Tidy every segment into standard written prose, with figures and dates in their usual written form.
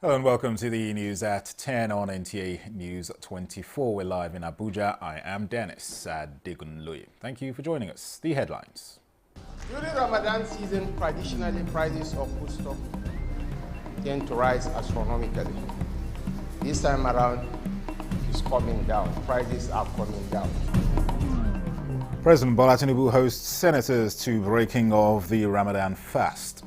Hello and welcome to the news at 10 on NTA News 24. We're live in Abuja. I am Dennis Adegunloye. Thank you for joining us. The headlines. During Ramadan season, traditionally prices of foodstuff tend to rise astronomically. This time around, it's coming down. Prices are coming down. President Bola Tinubu hosts senators to breaking of the Ramadan fast.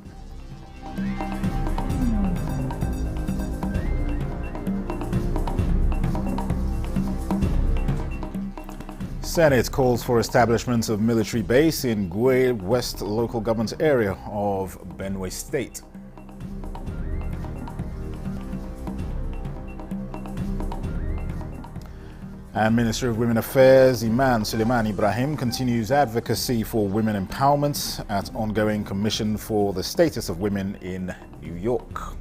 Senate calls for establishment of military base in Gwe West local government area of Benue State. And Ministry of Women Affairs Iman Suleiman Ibrahim continues advocacy for women empowerment at ongoing Commission for the Status of Women in New York.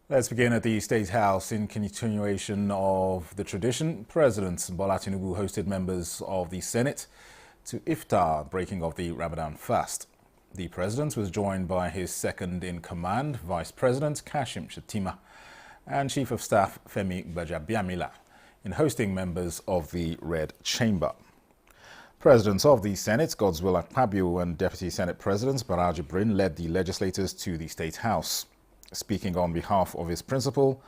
Let's begin at the State House. In continuation of the tradition, President Bola Tinubu hosted members of the Senate to iftar, breaking of the Ramadan fast. The President was joined by his second-in-command, Vice President Kashim Shettima, and Chief of Staff Femi Gbajabiamila in hosting members of the Red Chamber. Presidents of the Senate, Godswill Akpabio, and Deputy Senate President Barau Jibrin led the legislators to the State House. Speaking on behalf of his principal,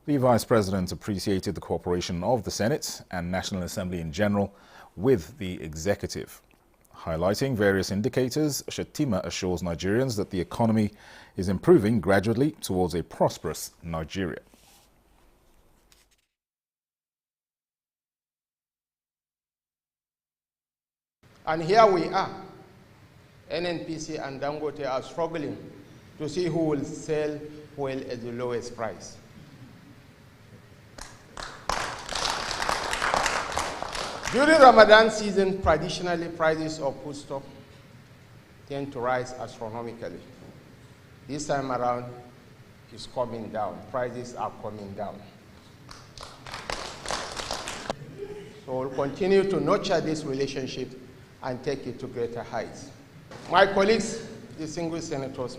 the Vice President appreciated the cooperation of the Senate and National Assembly in general with the executive. Highlighting various indicators, Shettima assures Nigerians that the economy is improving gradually towards a prosperous Nigeria. And here we are. NNPC and Dangote are struggling to see who will sell oil at the lowest price. During Ramadan season, traditionally prices of foodstuff tend to rise astronomically. This time around, it's coming down. Prices are coming down. So we'll continue to nurture this relationship and take it to greater heights. My colleagues, distinguished senators,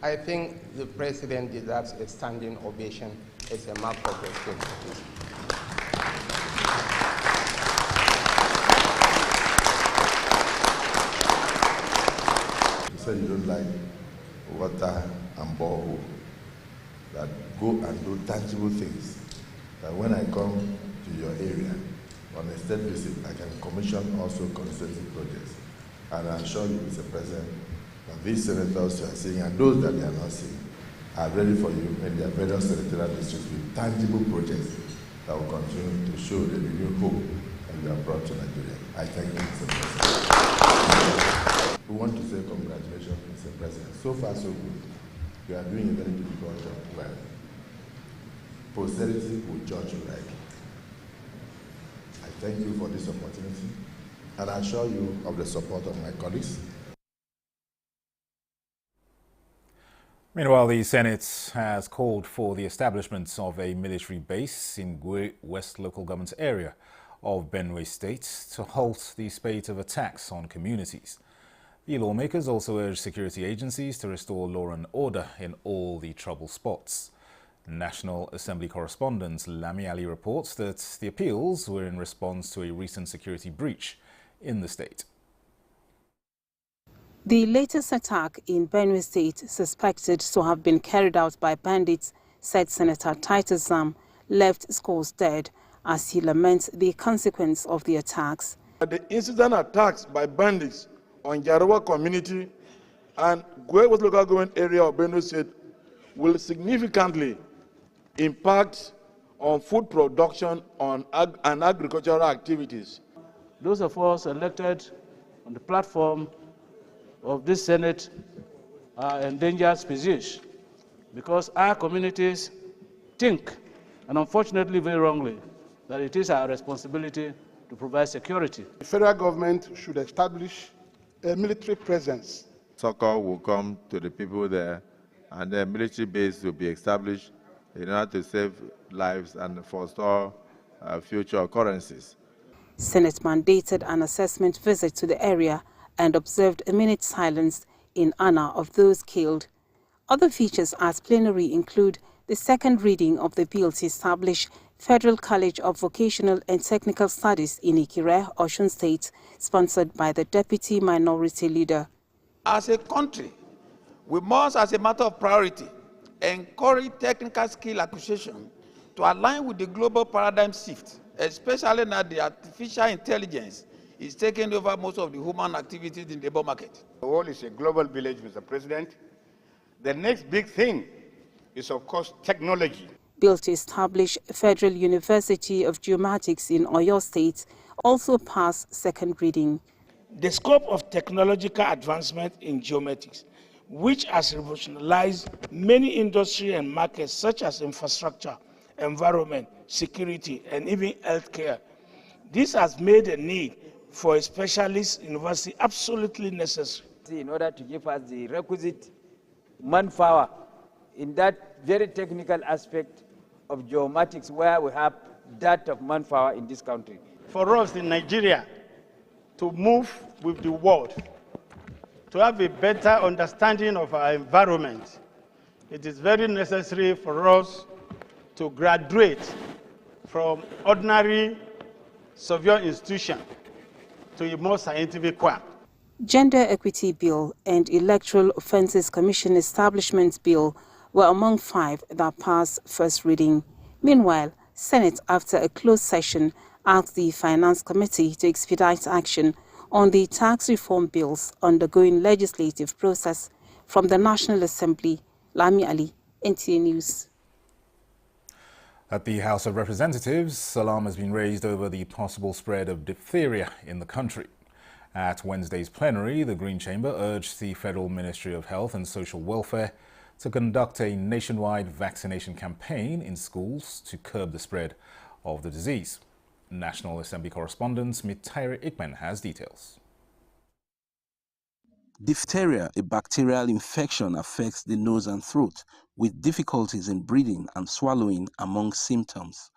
I think the President deserves a standing ovation as a mark of respect. You said you don't like water and borehole, that go and do tangible things, that when I come to your area on a state visit, I can commission also constituency projects. And I assure you, Mr. President, that these senators you are seeing and those that they are not seeing are ready for you in their various senatorial districts with tangible projects that will continue to show the renewed hope that we have brought to Nigeria. I thank you, Mr. President. We want to say congratulations, Mr. President. So far, so good. You are doing a very difficult job well. Posterity will judge you rightly. I thank you for this opportunity and I assure you of the support of my colleagues. Meanwhile, the Senate has called for the establishment of a military base in Gwe West local government area of Benue State to halt the spate of attacks on communities. The lawmakers also urged security agencies to restore law and order in all the trouble spots. National Assembly correspondent Lami Ali reports that the appeals were in response to a recent security breach in the state. The latest attack in Benue State, suspected to have been carried out by bandits, said Senator Titus Zam, left scores dead as he laments the consequence of the attacks. The incident attacks by bandits on Jarawa community and Gwe West local government area of Benue State will significantly impact on food production and agricultural activities. Those of us elected on the platform of this Senate are endangered species because our communities think, and unfortunately very wrongly, that it is our responsibility to provide security. The federal government should establish a military presence. Succor will come to the people there and a military base will be established in order to save lives and forestall future occurrences. Senate mandated an assessment visit to the area and observed a minute's silence in honor of those killed. Other features at plenary include the second reading of the bill to establish Federal College of Vocational and Technical Studies in Ikire, Osun State, sponsored by the Deputy Minority Leader. As a country, we must, as a matter of priority, encourage technical skill acquisition to align with the global paradigm shift, especially now the artificial intelligence is taking over most of the human activities in the labor market. The world is a global village, Mr. President. The next big thing is, of course, technology. Bill to establish Federal University of Geomatics in Oyo State also passed second reading. The scope of technological advancement in geomatics, which has revolutionized many industry and markets such as infrastructure, environment, security, and even healthcare. This has made a need for a specialist university absolutely necessary. In order to give us the requisite manpower in that very technical aspect of geomatics, where we have that of manpower in this country. For us in Nigeria to move with the world, to have a better understanding of our environment, it is very necessary for us to graduate from ordinary civil institution to a more scientific one. Gender Equity Bill and Electoral Offences Commission Establishment Bill were among 5 that passed first reading. Meanwhile, Senate, after a closed session, asked the Finance Committee to expedite action on the tax reform bills undergoing legislative process. From the National Assembly, Lami Ali, NTA News. At the House of Representatives, alarm has been raised over the possible spread of diphtheria in the country. At Wednesday's plenary, the Green Chamber urged the Federal Ministry of Health and Social Welfare to conduct a nationwide vaccination campaign in schools to curb the spread of the disease. National Assembly correspondent Mitaire Ikpen has details. Diphtheria, a bacterial infection, affects the nose and throat, with difficulties in breathing and swallowing among symptoms.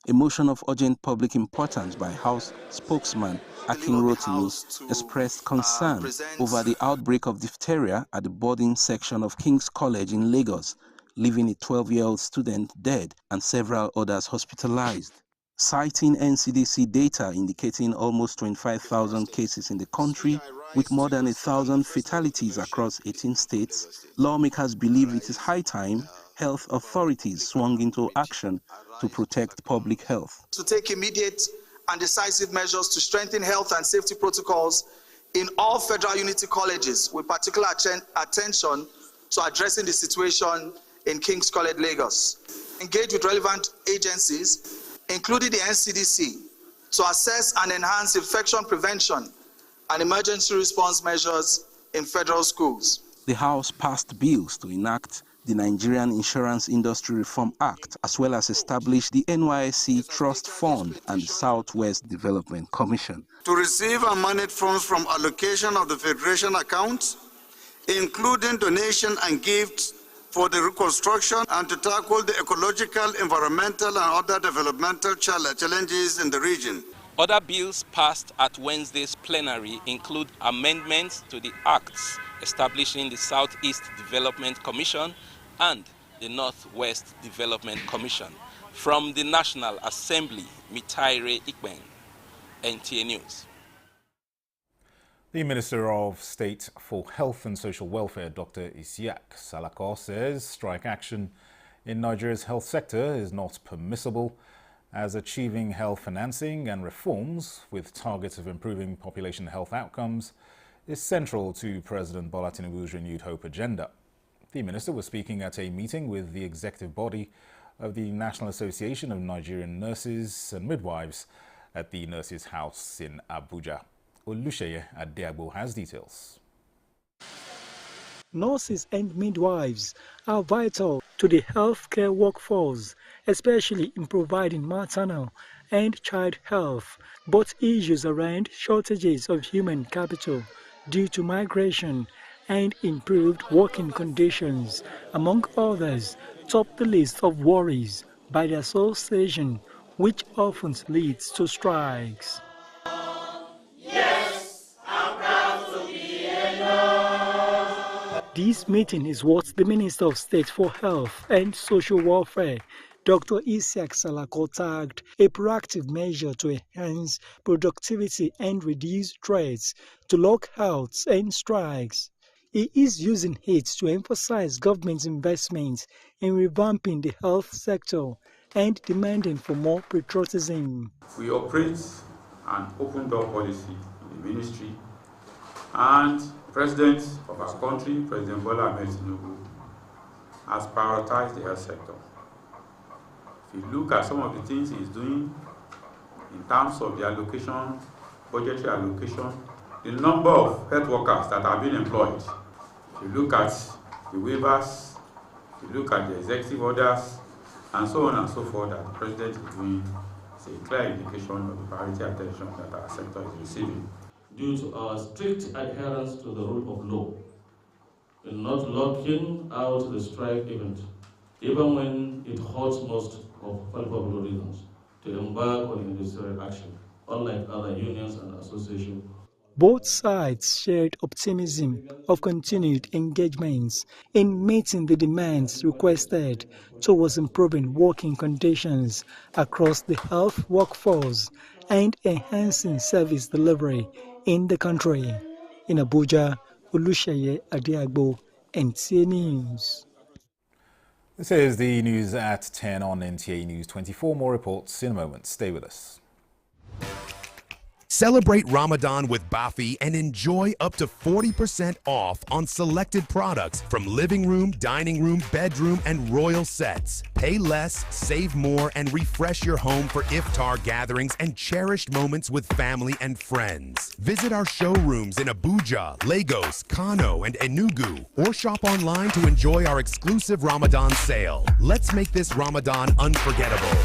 A motion of urgent public importance by House spokesman Akin Rotimi expressed concern over the outbreak of diphtheria at the boarding section of King's College in Lagos, leaving a 12-year-old student dead and several others hospitalized. Citing NCDC data indicating almost 25,000 cases in the country, with more than 1,000 fatalities across 18 states, lawmakers believe it is high time health authorities swung into action to protect public health. To take immediate and decisive measures to strengthen health and safety protocols in all federal unity colleges, with particular attention to addressing the situation in King's College, Lagos. Engage with relevant agencies, including the NCDC, to assess and enhance infection prevention and emergency response measures in federal schools. The House passed bills to enact the Nigerian Insurance Industry Reform Act, as well as establish the NYSC Trust Fund and the Southwest Development Commission. To receive and manage funds from allocation of the Federation accounts, including donation and gifts for the reconstruction, and to tackle the ecological, environmental, and other developmental challenges in the region. Other bills passed at Wednesday's plenary include amendments to the acts establishing the Southeast Development Commission and the Northwest Development Commission. From the National Assembly, Mitaire Ikpen, NTA News. The Minister of State for Health and Social Welfare, Dr. Isiaq Salako, says strike action in Nigeria's health sector is not permissible, as achieving health financing and reforms with targets of improving population health outcomes is central to President Bola Tinubu's renewed hope agenda. The minister was speaking at a meeting with the executive body of the National Association of Nigerian Nurses and Midwives at the Nurses' House in Abuja. Olusheye Adeagbo has details. Nurses and midwives are vital to the healthcare workforce, especially in providing maternal and child health, but issues around shortages of human capital due to migration and improved working conditions, among others, top the list of worries by the association, which often leads to strikes. Yes, I'm proud to be a North. This meeting is what the Minister of State for Health and Social Welfare, Dr. Isiaq Salako, tagged a proactive measure to enhance productivity and reduce threats to lockouts and strikes. He is using it to emphasize government's investment in revamping the health sector and demanding for more patriotism. We operate an open door policy in the ministry, and President of our country, President Bola Ahmed Tinubu, has prioritized the health sector. If you look at some of the things he's doing in terms of the allocation, budgetary allocation, the number of health workers that are being employed, if you look at the waivers, if you look at the executive orders, and so on and so forth that the President is doing, it's a clear indication of the priority attention that our sector is receiving. Due to our strict adherence to the rule of law, in not locking out the strike event, even when it hurts most of palpable reasons, to embark on industrial action, unlike other unions and associations. Both sides shared optimism of continued engagements in meeting the demands requested towards improving working conditions across the health workforce and enhancing service delivery in the country. In Abuja, Oluseyi Adiagbo, NTA News. This is the news at 10 on NTA News 24. More reports in a moment. Stay with us. Celebrate Ramadan with Bafi and enjoy up to 40% off on selected products from living room, dining room, bedroom, and royal sets. Pay less, save more, and refresh your home for iftar gatherings and cherished moments with family and friends. Visit our showrooms in Abuja, Lagos, Kano, and Enugu, or shop online to enjoy our exclusive Ramadan sale. Let's make this Ramadan unforgettable.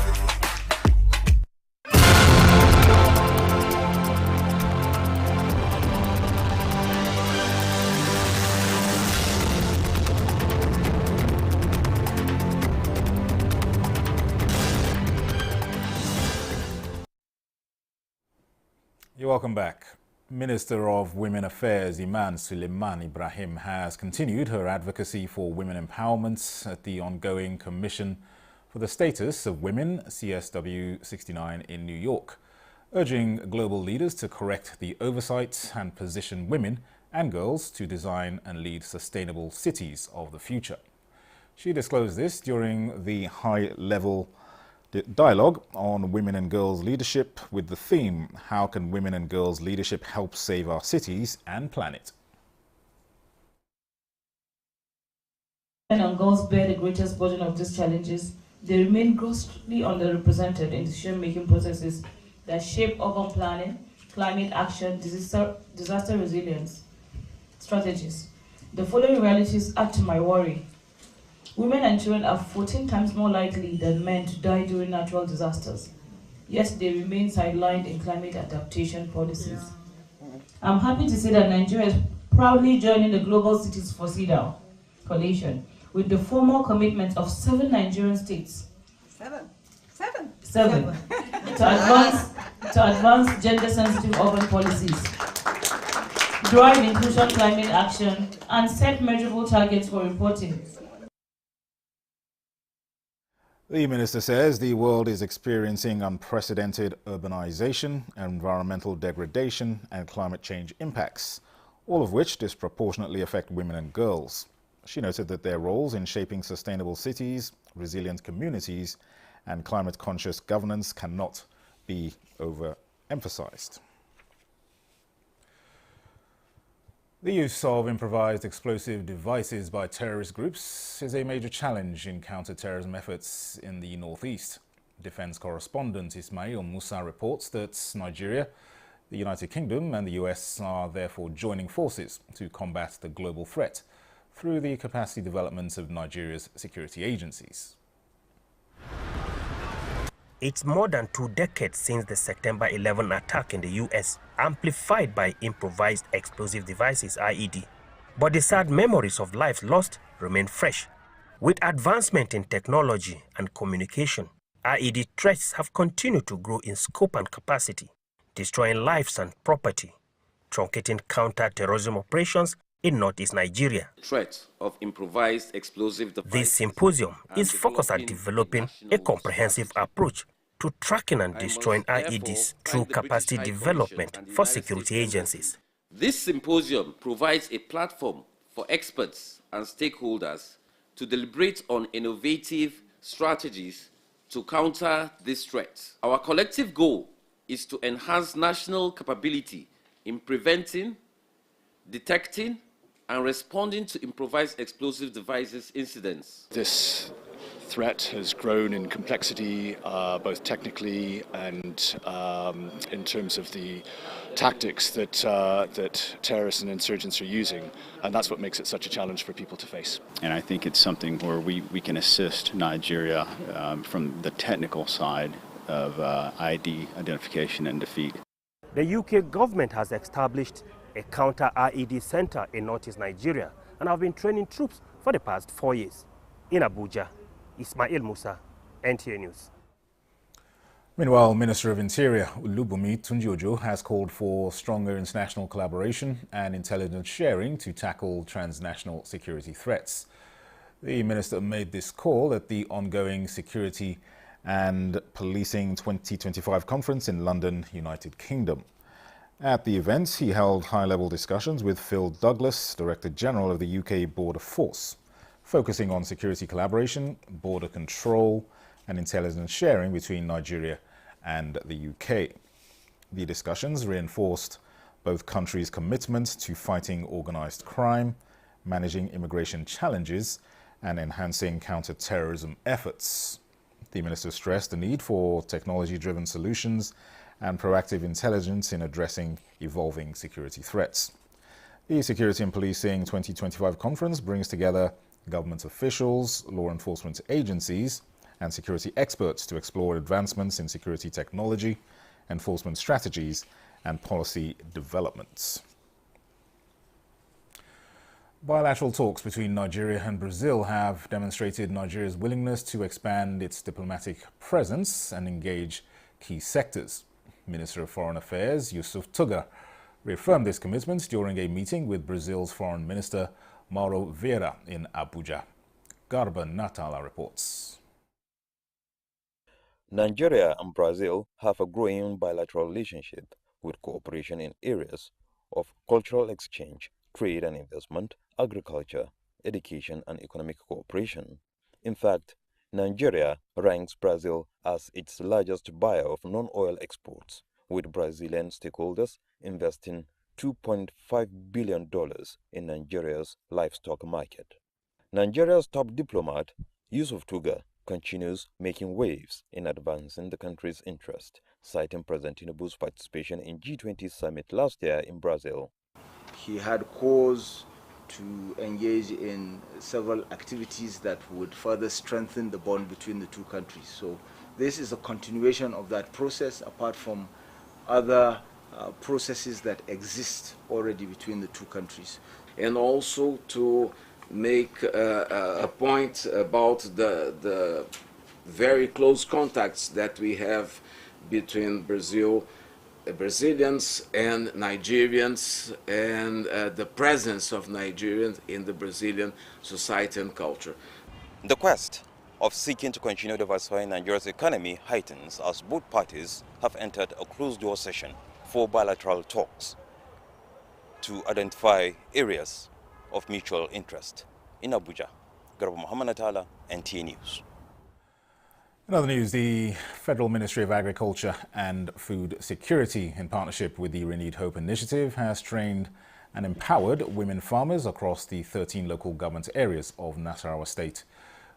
You're welcome back. Minister of Women Affairs Iman Suleiman Ibrahim has continued her advocacy for women empowerment at the ongoing Commission for the Status of Women, CSW 69 in New York, urging global leaders to correct the oversight and position women and girls to design and lead sustainable cities of the future. She disclosed this during the high-level dialogue on women and girls leadership with the theme, how can women and girls leadership help save our cities and planet? Women and girls bear the greatest burden of these challenges. They remain grossly underrepresented in decision-making processes that shape urban planning, climate action, disaster resilience strategies. The following realities add to my worry. Women and children are 14 times more likely than men to die during natural disasters, yet they remain sidelined in climate adaptation policies. I'm happy to say that Nigeria is proudly joining the Global Cities for CEDAW coalition with the formal commitment of 7 Nigerian states to advance gender-sensitive urban policies, drive inclusion climate action, and set measurable targets for reporting. The minister says the world is experiencing unprecedented urbanization, environmental degradation, and climate change impacts, all of which disproportionately affect women and girls. She noted that their roles in shaping sustainable cities, resilient communities, and climate-conscious governance cannot be overemphasized. The use of improvised explosive devices by terrorist groups is a major challenge in counter-terrorism efforts in the northeast. Defense correspondent Ismail Musa reports that Nigeria, the United Kingdom and the US are therefore joining forces to combat the global threat through the capacity development of Nigeria's security agencies. It's more than 2 decades since the September 11 attack in the US, amplified by improvised explosive devices, IED. but the sad memories of lives lost remain fresh. With advancement in technology and communication, IED threats have continued to grow in scope and capacity, destroying lives and property, truncating counter-terrorism operations in northeast Nigeria. Threat of improvised explosive devices. This symposium is focused on developing a comprehensive approach to tracking and destroying IEDs through capacity development for security agencies. This symposium provides a platform for experts and stakeholders to deliberate on innovative strategies to counter these threats. Our collective goal is to enhance national capability in preventing, detecting, and responding to improvised explosive devices incidents. This threat has grown in complexity, both technically and in terms of the tactics that terrorists and insurgents are using, and that's what makes it such a challenge for people to face. And I think it's something where we can assist Nigeria from the technical side of ID identification and defeat. The UK government has established a counter-IED center in northeast Nigeria and have been training troops for the past 4 years. In Abuja, Ismail Musa, NTA News. Meanwhile, Minister of Interior Olubunmi Tunji-Ojo has called for stronger international collaboration and intelligence sharing to tackle transnational security threats. The minister made this call at the ongoing Security and Policing 2025 conference in London, United Kingdom. At the event, he held high-level discussions with Phil Douglas, Director General of the UK Border Force, focusing on security collaboration, border control, and intelligence sharing between Nigeria and the UK. The discussions reinforced both countries' commitment to fighting organized crime, managing immigration challenges, and enhancing counter-terrorism efforts. The minister stressed the need for technology-driven solutions and proactive intelligence in addressing evolving security threats. The Security and Policing 2025 conference brings together government officials, law enforcement agencies, and security experts to explore advancements in security technology, enforcement strategies, and policy developments. Bilateral talks between Nigeria and Brazil have demonstrated Nigeria's willingness to expand its diplomatic presence and engage key sectors. Minister of Foreign Affairs Yusuf Tuga reaffirmed this commitment during a meeting with Brazil's Foreign Minister Mauro Vieira in Abuja. Garba Natala reports. Nigeria and Brazil have a growing bilateral relationship with cooperation in areas of cultural exchange, trade and investment, agriculture, education and economic cooperation. In fact, Nigeria ranks Brazil as its largest buyer of non-oil exports, with Brazilian stakeholders investing $2.5 billion in Nigeria's livestock market. Nigeria's top diplomat, Yusuf Tuga, continues making waves in advancing the country's interest, citing President Tinubu's participation in G20 summit last year in Brazil. He had cause to engage in several activities that would further strengthen the bond between the two countries. So this is a continuation of that process, apart from other processes that exist already between the two countries. And also to make a point about the very close contacts that we have between Brazilians and Nigerians, and the presence of Nigerians in the Brazilian society and culture. The quest of seeking to continue diversifying Nigeria's economy heightens as both parties have entered a closed-door session for bilateral talks to identify areas of mutual interest. In Abuja, Garba Muhammad Atala, NTA News. In other news, the Federal Ministry of Agriculture and Food Security, in partnership with the Renewed Hope Initiative, has trained and empowered women farmers across the 13 local government areas of Nasarawa State,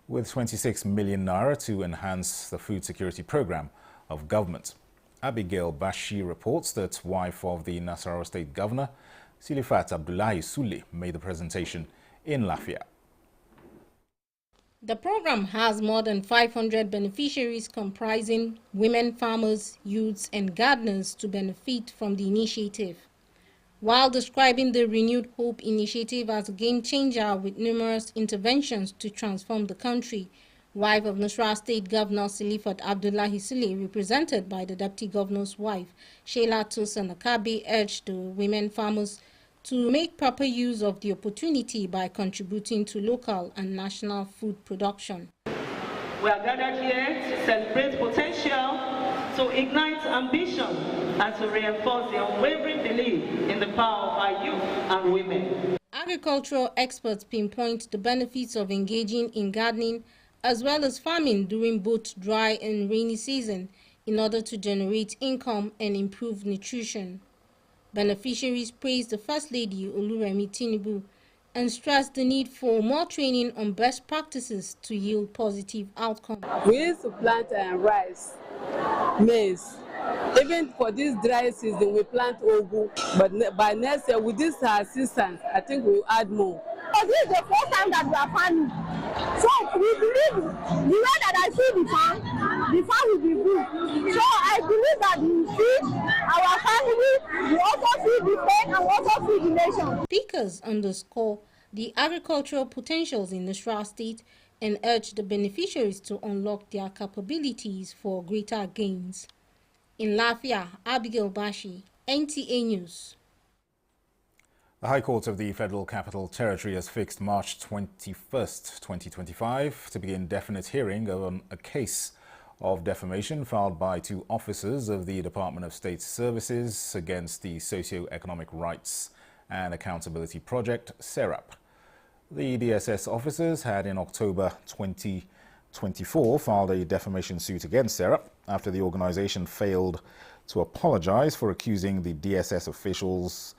with 26 million naira to enhance the food security program of government. Abigail Bashi reports that wife of the Nasarawa State Governor, Silifat Abdullahi Sule, made the presentation in Lafia. The program has more than 500 beneficiaries comprising women farmers, youths and gardeners to benefit from the initiative. While describing the Renewed Hope initiative as a game changer with numerous interventions to transform the country, wife of Nasarawa State Governor Silifat Abdullahi Sule, represented by the Deputy Governor's wife, Sheila Tosin Akabi, urged the women farmers to make proper use of the opportunity by contributing to local and national food production. We are gathered here to celebrate potential, to ignite ambition, and to reinforce the unwavering belief in the power of our youth and women. Agricultural experts pinpoint the benefits of engaging in gardening as well as farming during both dry and rainy season in order to generate income and improve nutrition. Beneficiaries praised the First Lady Oluremi Tinubu and stressed the need for more training on best practices to yield positive outcomes. We used to plant rice, maize. Even for this dry season, we plant ugu. But by next year, with this assistance, I think we'll add more. This is the first time that we are farming. So we believe the way that I see the farm will be good. So I believe that we see our family, we also see the state and also see the nation. Speakers underscore the agricultural potentials in Nasarawa State and urge the beneficiaries to unlock their capabilities for greater gains. In Lafia, Abigail Bashi, NTA News. The High Court of the Federal Capital Territory has fixed March 21st, 2025 to begin definite hearing on a case of defamation filed by two officers of the Department of State Services against the Socio-Economic Rights and Accountability Project, SERAP. The DSS officers had in October 2024 filed a defamation suit against SERAP after the organization failed to apologize for accusing the DSS officials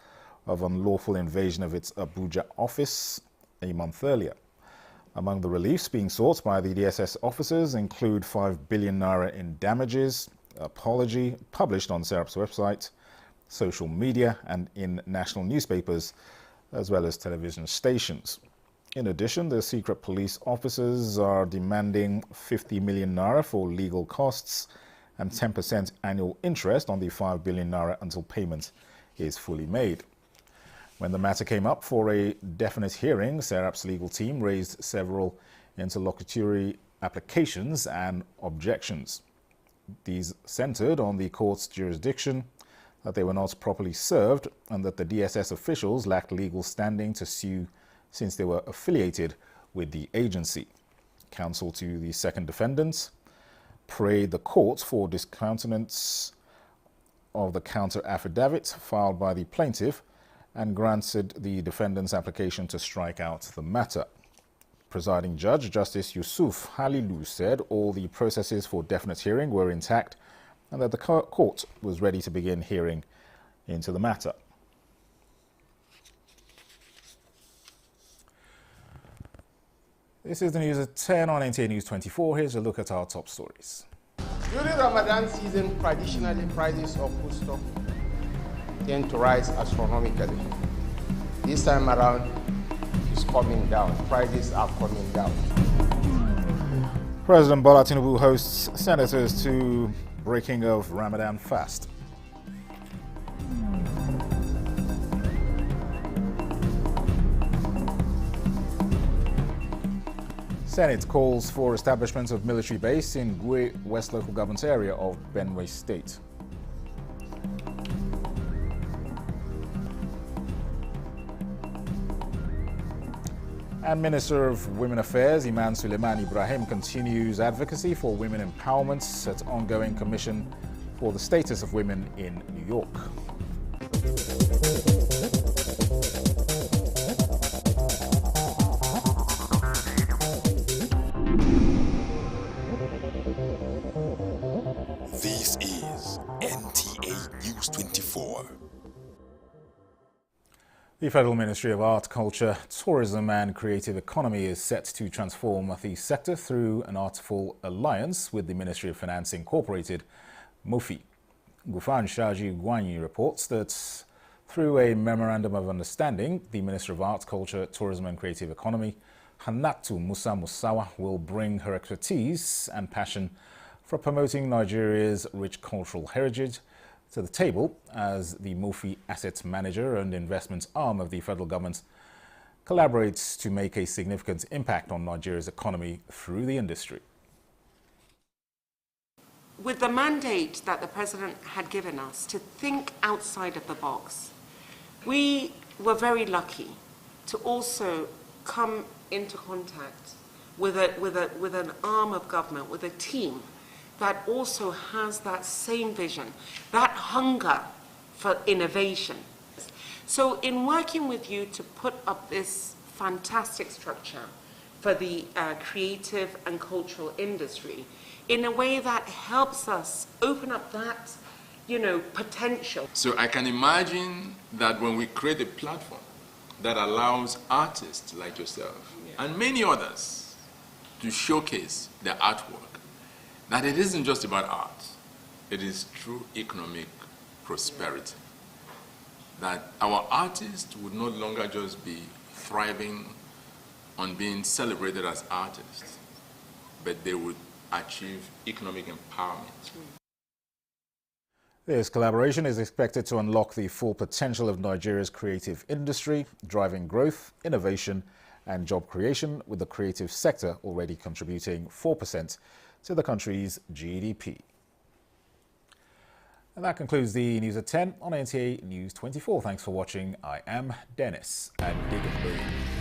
of unlawful invasion of its Abuja office a month earlier. Among the reliefs being sought by the DSS officers include 5 billion naira in damages, apology published on SERAP's website, social media and in national newspapers, as well as television stations. In addition, the secret police officers are demanding 50 million naira for legal costs and 10% annual interest on the 5 billion naira until payment is fully made. When the matter came up for a definite hearing, SERAP's legal team raised several interlocutory applications and objections. These centered on the court's jurisdiction, that they were not properly served, and that the DSS officials lacked legal standing to sue since they were affiliated with the agency. Counsel to the second defendant prayed the court for discountenance of the counter affidavit filed by the plaintiff and granted the defendant's application to strike out the matter. Presiding Judge Justice Yusuf Halilu said all the processes for definite hearing were intact and that the court was ready to begin hearing into the matter. This is the news at 10 on NTA News 24. Here's a look at our top stories. During Ramadan season, traditionally prices of foodstuff tend to rise astronomically. This time around, it's coming down. Prices are coming down. President Bola Tinubu hosts senators to breaking of Ramadan fast. Senate calls for establishment of military base in Gwe West Local Government Area of Benue State. And Minister of Women Affairs Iman Suleiman Ibrahim continues advocacy for women empowerment at ongoing Commission for the Status of Women in New York. This is NTA News 24. The Federal Ministry of Art, Culture, Tourism and Creative Economy is set to transform the sector through an artful alliance with the Ministry of Finance Incorporated, MOFI. Gufan Shaji Guanyi reports that through a Memorandum of Understanding, the Minister of Art, Culture, Tourism and Creative Economy, Hannatu Musa Musawa, will bring her expertise and passion for promoting Nigeria's rich cultural heritage to the table as the MOFI Asset Manager and Investments arm of the federal government collaborates to make a significant impact on Nigeria's economy through the industry. With the mandate that the President had given us to think outside of the box, we were very lucky to also come into contact with an arm of government, with a team that also has that same vision, that hunger for innovation. So in working with you to put up this fantastic structure for the creative and cultural industry, in a way that helps us open up that, potential. So I can imagine that when we create a platform that allows artists like yourself and many others to showcase their artwork, that it isn't just about art, it is true economic prosperity. That our artists would no longer just be thriving on being celebrated as artists, but they would achieve economic empowerment. This collaboration is expected to unlock the full potential of Nigeria's creative industry, driving growth, innovation, and job creation, with the creative sector already contributing 4% to the country's GDP. And that concludes the News at 10 on NTA News 24. Thanks for watching. I am Dennis and Digan.